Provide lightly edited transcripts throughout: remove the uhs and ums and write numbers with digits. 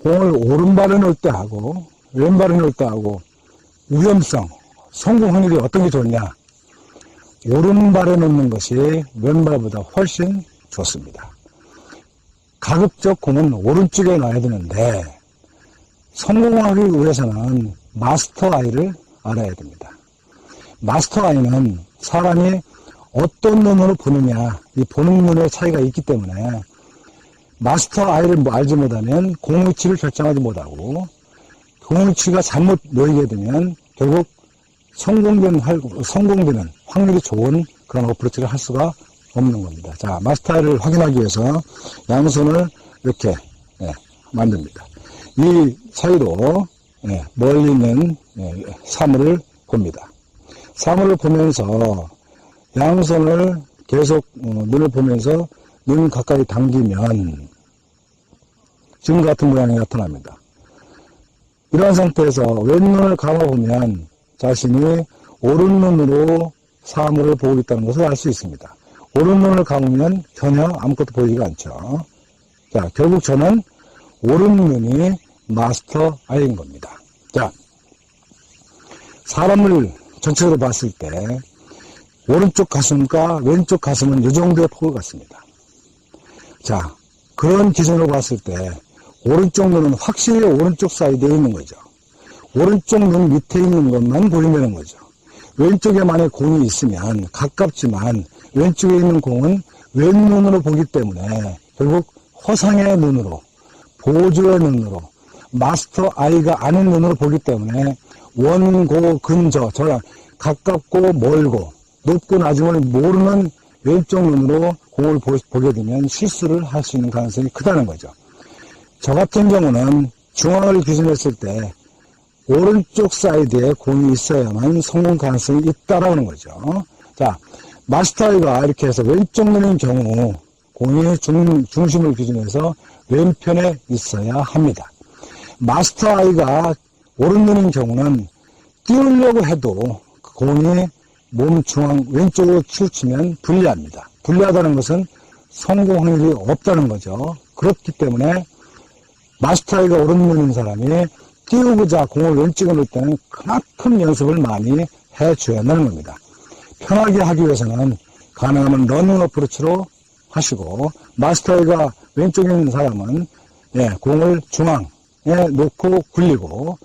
공을 오른발에 놓을 때 하고 왼발에 놓을 때 하고 위험성, 성공 확률이 어떤 게 좋냐? 오른발에 놓는 것이 왼발보다 훨씬 좋습니다. 가급적 공은 오른쪽에 놔야 되는데 성공하기 위해서는 마스터 아이를 알아야 됩니다. 마스터 아이는 사람이 어떤 눈으로 보느냐, 이 보는 눈의 차이가 있기 때문에 마스터 아이를 알지 못하면 공 위치를 결정하지 못하고 공 위치가 잘못 놓이게 되면 결국 성공되는 확률이 좋은 그런 어프로치를 할 수가 없는 겁니다. 자, 마스터 아이를 확인하기 위해서 양손을 이렇게 만듭니다. 이 사이로 멀리 있는 사물을 봅니다. 사물을 보면서 양손을 계속 눈을 보면서 눈 가까이 당기면 지금 같은 모양이 나타납니다. 이러한 상태에서 왼눈을 감아보면 자신이 오른눈으로 사물을 보고 있다는 것을 알 수 있습니다. 오른눈을 감으면 전혀 아무것도 보이지가 않죠. 자, 결국 저는 오른눈이 마스터 아이인 겁니다. 자, 사람을 전체적으로 봤을 때 오른쪽 가슴과 왼쪽 가슴은 이 정도의 폭을 갖습니다. 자, 그런 기준으로 봤을 때 오른쪽 눈은 확실히 오른쪽 사이드에 있는 거죠. 오른쪽 눈 밑에 있는 것만 보이는 거죠. 왼쪽에 만약 공이 있으면 가깝지만 왼쪽에 있는 공은 왼눈으로 보기 때문에 결국 허상의 눈으로, 보조의 눈으로, 마스터 아이가 아닌 눈으로 보기 때문에 원고, 근저, 저랑 가깝고 멀고 높고 낮음을 모르는 왼쪽 눈으로 공을 보게 되면 실수를 할 수 있는 가능성이 크다는 거죠. 저 같은 경우는 중앙을 기준했을 때 오른쪽 사이드에 공이 있어야만 성공 가능성이 있다라는 거죠. 자, 마스터 아이가 이렇게 해서 왼쪽 눈인 경우 공이 중심을 기준해서 왼편에 있어야 합니다. 마스터 아이가 오른눈인 경우는 띄우려고 해도 공이 몸 중앙 왼쪽으로 치우치면 불리합니다. 불리하다는 것은 성공 확률이 없다는 거죠. 그렇기 때문에 마스터 아이가 오른눈인 사람이 띄우고자 공을 왼쪽에 놓을 때는 그만큼 연습을 많이 해줘야 한다는 겁니다. 편하게 하기 위해서는 가능하면 러닝 어프로치로 하시고 마스터 아이가 왼쪽에 있는 사람은 공을 중앙에 놓고 굴리고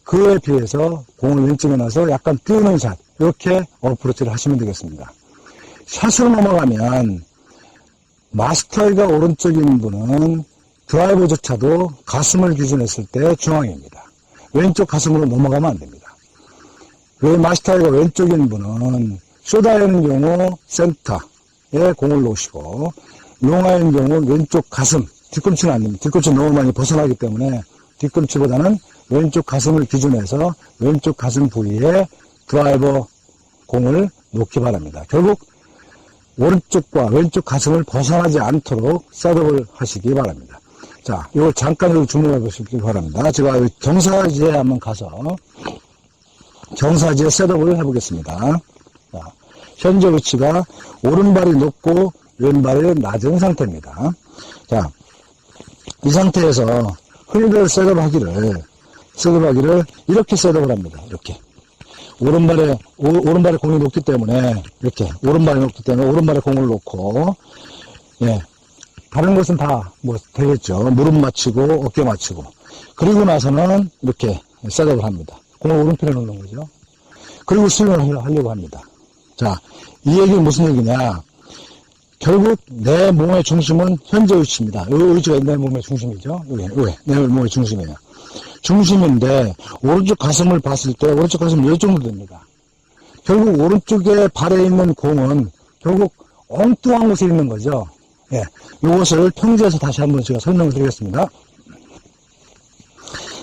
그에 비해서 공을 왼쪽에 놔서 약간 띄우는 샷 이렇게 어프로치를 하시면 되겠습니다. 샷으로 넘어가면 마스터 아이가 오른쪽에 있는 분은 드라이버조차도 가슴을 기준했을 때 중앙입니다. 왼쪽 가슴으로 넘어가면 안 됩니다. 왜 마스터 아이가 왼쪽에 있는 분은 쇼다이는 경우 센터에 공을 놓으시고 롱아이는 경우 왼쪽 가슴, 뒤꿈치는 안 됩니다. 뒤꿈치 너무 많이 벗어나기 때문에 뒤꿈치보다는 왼쪽 가슴을 기준해서 왼쪽 가슴 부위에 드라이버 공을 놓기 바랍니다. 결국 오른쪽과 왼쪽 가슴을 벗어나지 않도록 셋업을 하시기 바랍니다. 자, 이걸 잠깐 주목해 보시기 바랍니다. 제가 경사지에 한번 가서 경사지에 셋업을 해보겠습니다. 자, 현재 위치가 오른발이 높고 왼발이 낮은 상태입니다. 자, 이 상태에서 흔히들 셋업하기를 이렇게 셋업을 합니다. 이렇게. 오른발에 공이 높기 때문에, 이렇게. 오른발이 높기 때문에 오른발에 공을 놓고, 다른 것은 다 되겠죠. 무릎 맞추고, 어깨 맞추고. 그리고 나서는 이렇게 셋업을 합니다. 공을 오른편에 놓는 거죠. 그리고 스윙을 하려고 합니다. 자, 이 얘기는 무슨 얘기냐. 결국 내 몸의 중심은 현재 위치입니다. 이 위치가 내 몸의 중심이죠. 내 몸의 중심이에요. 중심인데 오른쪽 가슴을 봤을 때 오른쪽 가슴은 이 정도 됩니다. 결국 오른쪽에 발에 있는 공은 결국 엉뚱한 곳에 있는 거죠. 이것을 평지에서 다시 한번 제가 설명을 드리겠습니다.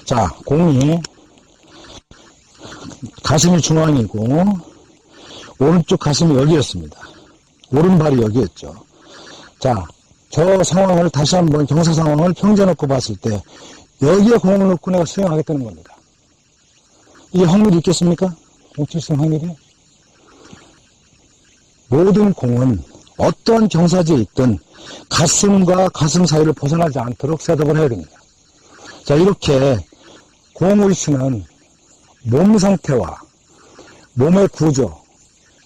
자, 공이 가슴이 중앙이고 오른쪽 가슴이 여기였습니다. 오른발이 여기였죠. 자, 저 상황을 다시 한번 경사 상황을 평지에 놓고 봤을 때 여기에 공을 놓고 내가 스윙하겠다는 겁니다. 이 확률이 있겠습니까? 공칠승 확률이? 모든 공은 어떤 경사지에 있든 가슴과 가슴 사이를 벗어나지 않도록 셋업을 해야 됩니다. 자, 이렇게 공을 치는 몸 상태와 몸의 구조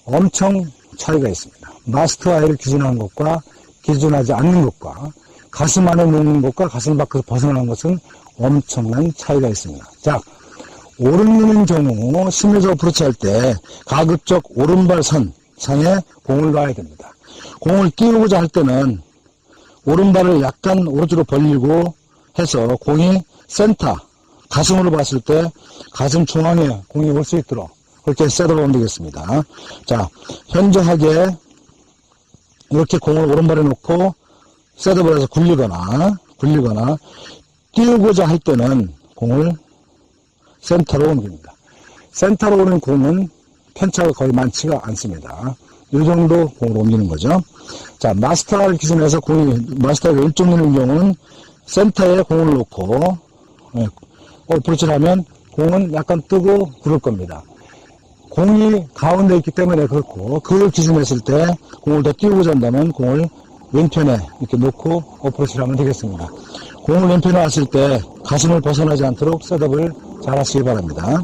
엄청 차이가 있습니다. 마스터 아이를 기준하는 것과 기준하지 않는 것과 가슴 안에 놓는 것과 가슴 밖으로 벗어나는 것은 엄청난 차이가 있습니다. 자, 오른눈인 경우 심리적 어프로치 할 때 가급적 오른발 상에 공을 놔야 됩니다. 공을 띄우고자 할 때는 오른발을 약간 오른쪽으로 벌리고 해서 공이 센터, 가슴으로 봤을 때 가슴 중앙에 공이 올 수 있도록 그렇게 셋업하면 되겠습니다. 자, 현저하게 이렇게 공을 오른발에 놓고 셋업을 해서 굴리거나 띄우고자 할 때는 공을 센터로 옮깁니다. 센터로 오는 공은 편차가 거의 많지가 않습니다. 이 정도 공을 옮기는 거죠. 자, 마스터를 기준해서 마스터가 왼쪽 눈인 경우는 센터에 공을 놓고, 어프로치를 하면 공은 약간 뜨고 구를 겁니다. 공이 가운데 있기 때문에 그렇고, 그걸 기준했을 때 공을 더 띄우고자 한다면 공을 왼편에 이렇게 놓고 어프로치를 하면 되겠습니다. 공을 왼편에 왔을 때 가슴을 벗어나지 않도록 셋업을 잘 하시기 바랍니다.